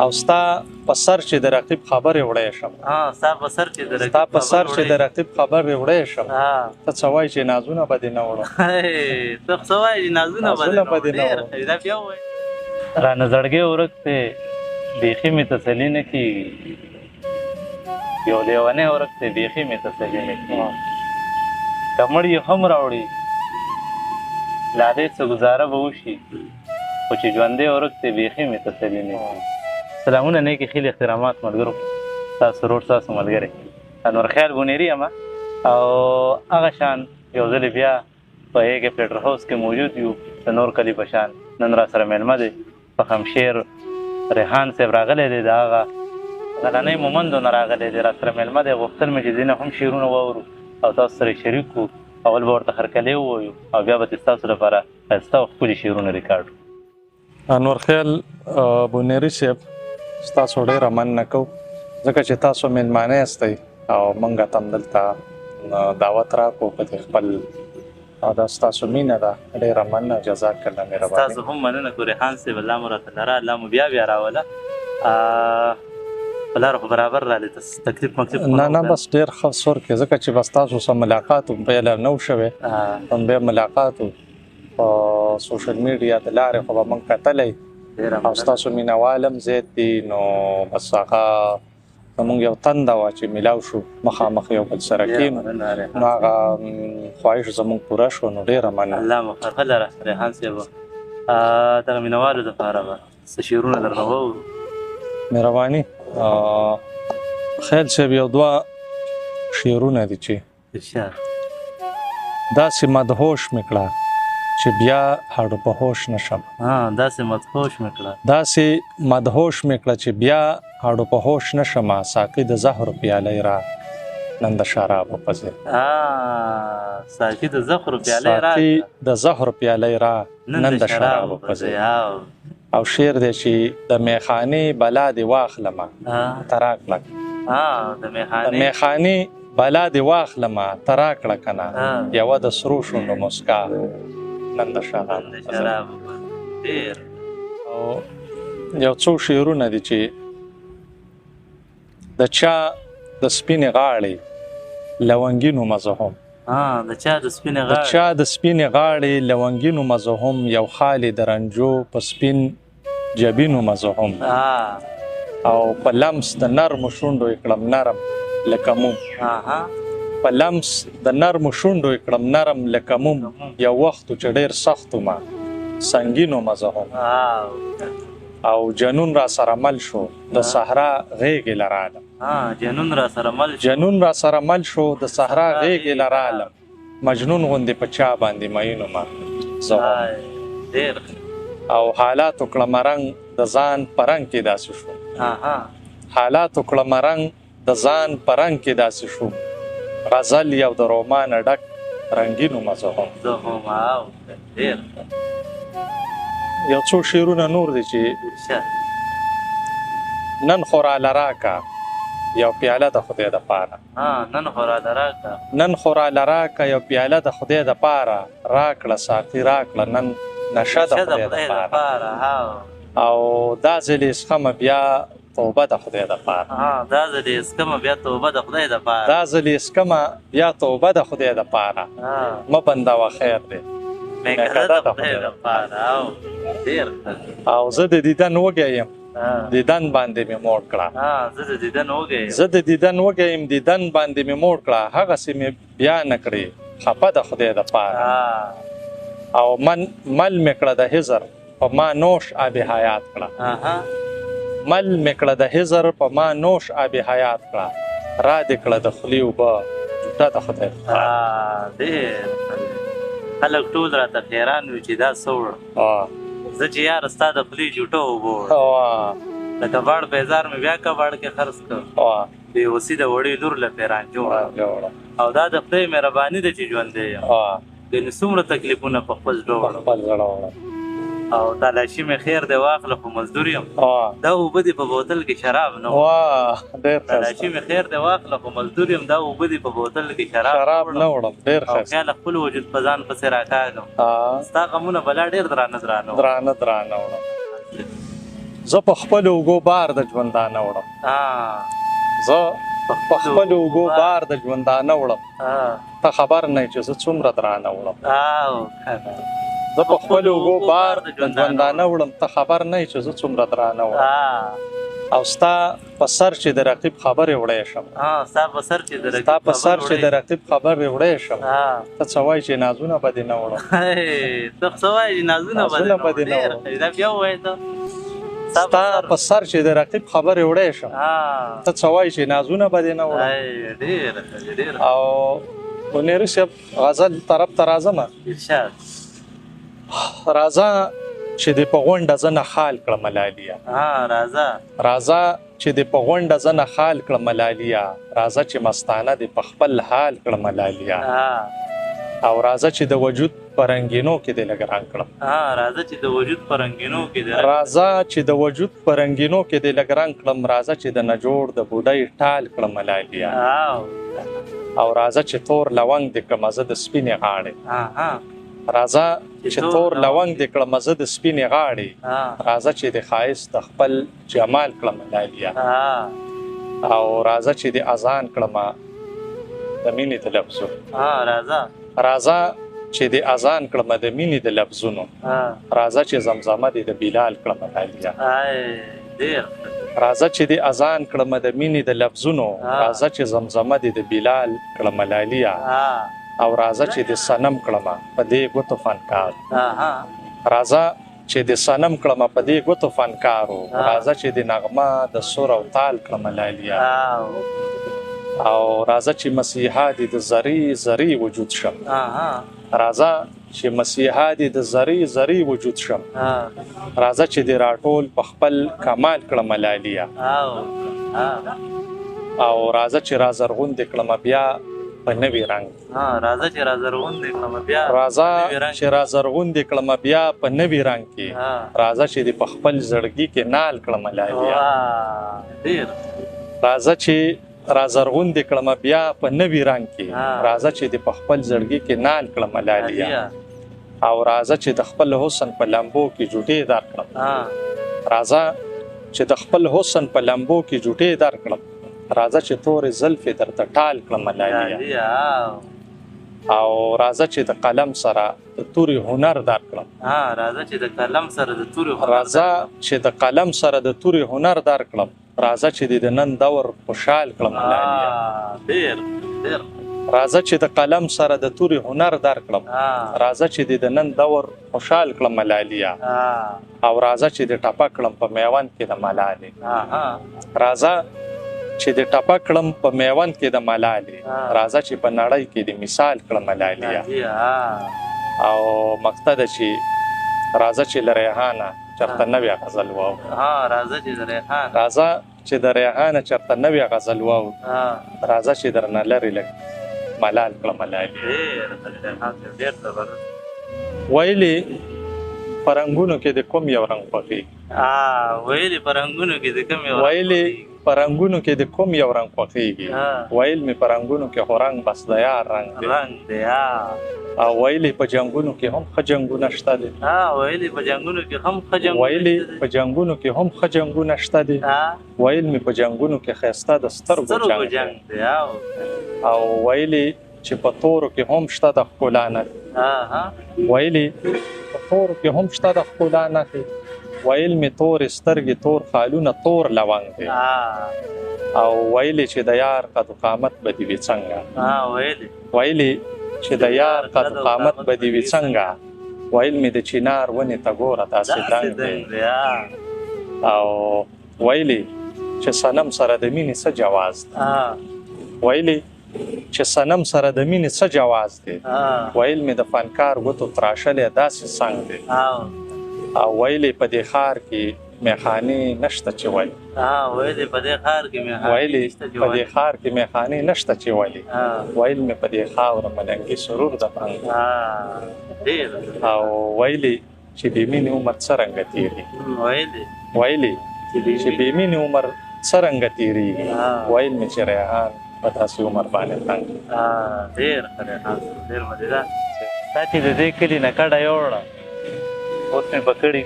او ستا په سر چې د رقیب خبرې وړی شم ستا په سر چې د ستا په سر چې د رقیب خبرې وړی شم ته څه وایې چې نازونه به دې نه وړم ته څه وایې چې نازونه به دې نه وړم دا بیا ووایې رانه زړګی ورک دی بیخي مې تسلي نه کېږي یو لیونی ورک دی بیخي مې تسلي نه کېږي که مړ یې هم راوړي لا دې څه ګزاره به وشي خو چې ژوندی ورک دی بیخي مې تسلي نه کېږي سلامونه نیک خیل احترامات ملګرو تاسو ورور تاسو ملګری انور خیال بونیری یم او هغه شان یو ځل بیا په هیګ پلیټر هاوس کې موجود یو د نور کلي په شان نن را سره میلمه دی په خمشیر ریحان صاحب راغلی دی د هغه غلنۍ مومندو نه راغلی دی را سره میلمه دی غوښتل مې چې ځینې هم شعرونه واورو او تاسو سره شریک کړو اول به ورته هرکلی ووایو او بیا به ستاسو لپاره ښایسته او ښکلي شعرونه ریکارډ کړو انور خیل بونیری صاحب ستاسو ډېره مننه کوو ځکه چې تاسو میلمانه یاستئ او موږ ته هم دلته دعوت راکړو په دې خپل دا ستاسو مینه ده ډېره مننه جزاک الله مهرباني ستاسو هم مننه کوو ریحان صاحب الله مو راته لره الله مو بیا راوله په لاره خو برابر راغلی تکلیف مکلیف نه بس ډېر ښه سور کې ځکه چې بس تاسو سره ملاقات هم بیا نه و شوی هم بیا ملاقات و په سوشل میډیا د لارې خو به موږ کتلی او ستاسو مینهوال هم زیات دي نو بس هغه زموږ یو تنده وه چې میلاو شو مخامخ یو بل سره کېنو نو هغه خواهش زموږ پوره شو نو ډېره مننه الله مو ښه لره ریحان صاحب دغه مینهوالو دپاره به څه شعرونه درنه واورو مهرباني خیل صاحب یو دوه شعرونه دي چې داسې مدهوش مې کړه چې بیا هډو په هوش نشم داسې مدهوش مې کړه داسې مدهوش مې کړه چې بیا هډو په هوش نشم ساقي د زهرو پیالی را نن د شرابو په ځای ساقي د زهرو پیالی را ساقي د زهرو پیالی را نن د شرابو په ځای او شعر دی چې د میخانې بلا دې واخلمه ته راکړه د میخانې بلا دې واخلمه ته راکړه که نه یوه د سرو شونډو مسکا نن د شرابو ډېر او یو څو شعرونه دي چې د چا د سپینې غاړې لونګینو مزه هم د چا د سپینې غاړې د چا د سپینې غاړې لونګینو مزه هم یو خالي د رنجو په سپین جبینو مزه هم او په لمس د نرمو شونډو یې کړم نرم لکه موم په لمس د نرمو شونډو یې کړم نرم لکه موم یو وخت چې ډېر سخت ومه سنګینو مزه هم او جنون را سره مل شو د صحرا غیږې لرالم جنون را سره مل شو د صحرا غیږې لرالم مجنون غوندې په چا باندې مینو ما زه او حالاتو کړمه رنګ د ځان په رنګ کې داسې شو حالاتو کړمه رنګ د ځان په رنګ کې داسې شو غزل یو د رومانه ډک رنګینو مزه هم یو څو شعرونه نور دي چې نن خو راله راکه یو پیاله د خدای دپاره نن خو راله راکه یو پیاله د خدای دپاره راکړه ساقي راکړه نن نشه د خدای دپاره او دا ځلې څښمه بیا توبه د خدای دپاره دا ځلې څښمه بیا توبه د خدای دپاره مه بندوه خیر دی او زه د دیدن وږی یم دیدن باندې مې موړ کړه زه د دیدن وږی یم دیدن باندې مې موړ کړه هغسې مې بیا نه کړې خفه د خدای دپاره او مل مې کړه د هزر په ما نوش آب حیات کړه مل مې کړه د هزر په ما نوش آب حیات کړه را دې کړه د خولې اوبه جوټه د خدای دپاره خلک ټول راته حیران وي چې دا څه وړه زه چې یاره ستا د خولې جوټه اوبه وړه د کباړ بیزار مې بیا کباړ کې خرڅ کړ بېوسي د وړې لور له پیران جوړه او دا د خدای مهرباني ده چې ژوندی یم ګنې څومره تکلیفونه په خپل زړه وړم او تلاشي مې خیر دی واخله خو مزدور یم دا اوبه دي په بوتل کې شراب نه تلاشي مې خیر دی واخله خو مزدور یم دا اوبه دي په بوتل کې شراب نه وړم ډېر او خیال خپل وجود په ځان پسې راکاږم ستا غمونه بلا ډېر درانه وړم زه په خپلو اوږو بار د ژوندانه وړم زه په خپلو اوږو بار د ژوندانه وړم ته خبر نه یې چې زه څومره درانه وړم زه په خپلو اوږو بار د ژوندانه وړم ته خبر نه یې چې زه څومره درانه وړم او ستا په سر چې د رقیب خبرې وړی شم ستا په سر چې د رقیب خبرې وړی شم ته څه وایې چې نازونه به دې نه وړم ته څه وایې چې نازونه به دې نه وړم دا بیا ووایې ته ستا په سر چې د رقیب خبرې وړی شم ته څه وایې چې نازونه به دې نه وړم او منیر صاحب غزل طرف ته راځمه راځه چې دې په غونډه زه نه خال کړم لاليه راځه چې دې په غونډه زه نه خال کړم لاليه راځه چې مستانه دې په خپل حال کړم لاليه او راځه چې د وجود په رنګینو کې دې لږ رنګ کړم راځه چې د وجود په رنګینو کې دې لږ رنګ کړم راځه چې د نجوړ د بوډۍ ټال کړم لاليه او راځه چې تور لونګ دې کړم زه د سپینې غاړې راځه چې تور لونګ دې کړم زه د سپینې غاړې راځه چې د ښایست د خپل جمال کړم لاليه او راځه چې د اذان کړم د مینې د لفظونو راځه چې د اذان کړم د مینې د لفظونو راځه چې زمزمه دې د بلال کړم لاليه راځه چې د اذان کړم د مینې د لفظونو راځه چې زمزمه دې د بلال کړم لاليه او راځه چې د صنم کړم په دې ګوتو فنکار راځه چې د صنم کړم په دې ګوتو فنکارو راځه چې د نغمه د سور او تال کړم لاليه او راځه چې مسیحا دې د زری زری وجود شم راځه چې مسیحا دې د زری زری وجود شم راځه چې د راټول په خپل کمال کړم لاليه او راځه چې را زرغون دې کړم بیا په نوي رنګ راځه چې را زرغون دې کړم بیا په نوي رنګ کې راځه چې دې په خپل زړګي کې نال کړم لاليه راځه چې را زرغون دې کړم بیا په نوي رنګ کې راځه چې دې په خپل زړګي کې نال کړم لاليه او راځه چې د خپل حسن په لمبو کې جوټې در کړم راځه چې د خپل حسن په لمبو کې جوټې در کړم راځه چې تورې زلفې درته ټال کړم لاليه او راځه چې د قلم سره د تورې هنر در کړم راځه چې د قلم سره د تورې هنر در کړم راځه چې د نن دور خوشحال کړم لاليه راځه چې د قلم سره د تورې هنر در کړم راځه چې د نن دور خوشحال کړم لاليه او راځه چې د ټپه کړم په میوند کې د ملالې راځه چې د ټپه کړم په میوند کې د ملالې راځه چې په نړۍ کې د مثال کړم لاليه او مقصد چې راځه چې له ریحانه چرته نوې غزل واو راځه چې د ریحانه چرته نوې غزل واو راځه چې درنه لرې لږ ملال کړم لاليه ویلې په رنګونو کې د کوم یو رنګ خوښېږي ویل مې په رنګونو کې خو رنګ بس د یار رنګ دی او ویلې په جنګونو کې هم ښه جنګونه شته دي ویل مې په جنګونو کې ښایسته د سترګو جنګ دی او ویلې چې په تورو کې هم شته د ښکلا نښې ویل مې تورې سترګې تور خالونه تور لونګ دی او ویلې چې د یار قد قامت به دې وي څنګه ویل مې د چنار ونې ته ګوره داسې دنګ دی او ویلې چې صنم سره د مینې څه جواز دی ویل مې د فنکار ګوتو تراشلې داسې څنګ دی او ویلې په دې ښار کې میخانې نشته چې ولې ویل مې په دې خاوره ملنګي سرور د بنګ او ویلې چې بې مینې عمر څرنګه تېرېږي ویل مې چې ریحان په داسې عمر باندې تنګ تا چې د دې کلي نه کډه یوړه اوس مې په کړي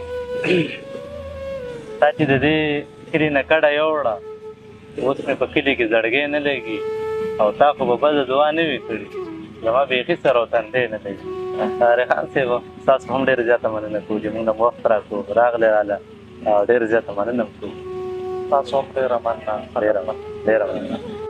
تا تا چې د دې کلي نه کډه یوړه اوس مې په کلي کې زړګی نه لګي او تا خو به بده دعا نه وي کړې زما بیخي سر او تندی نه لګي طارق خان صاحب تاسو هم ډېره زیاته مننه کوو چې موږ ته وخت راکړو راغلی راله او ډېره زیاته مننه کوو تاسو هم ډېره مننه. ډېره مننه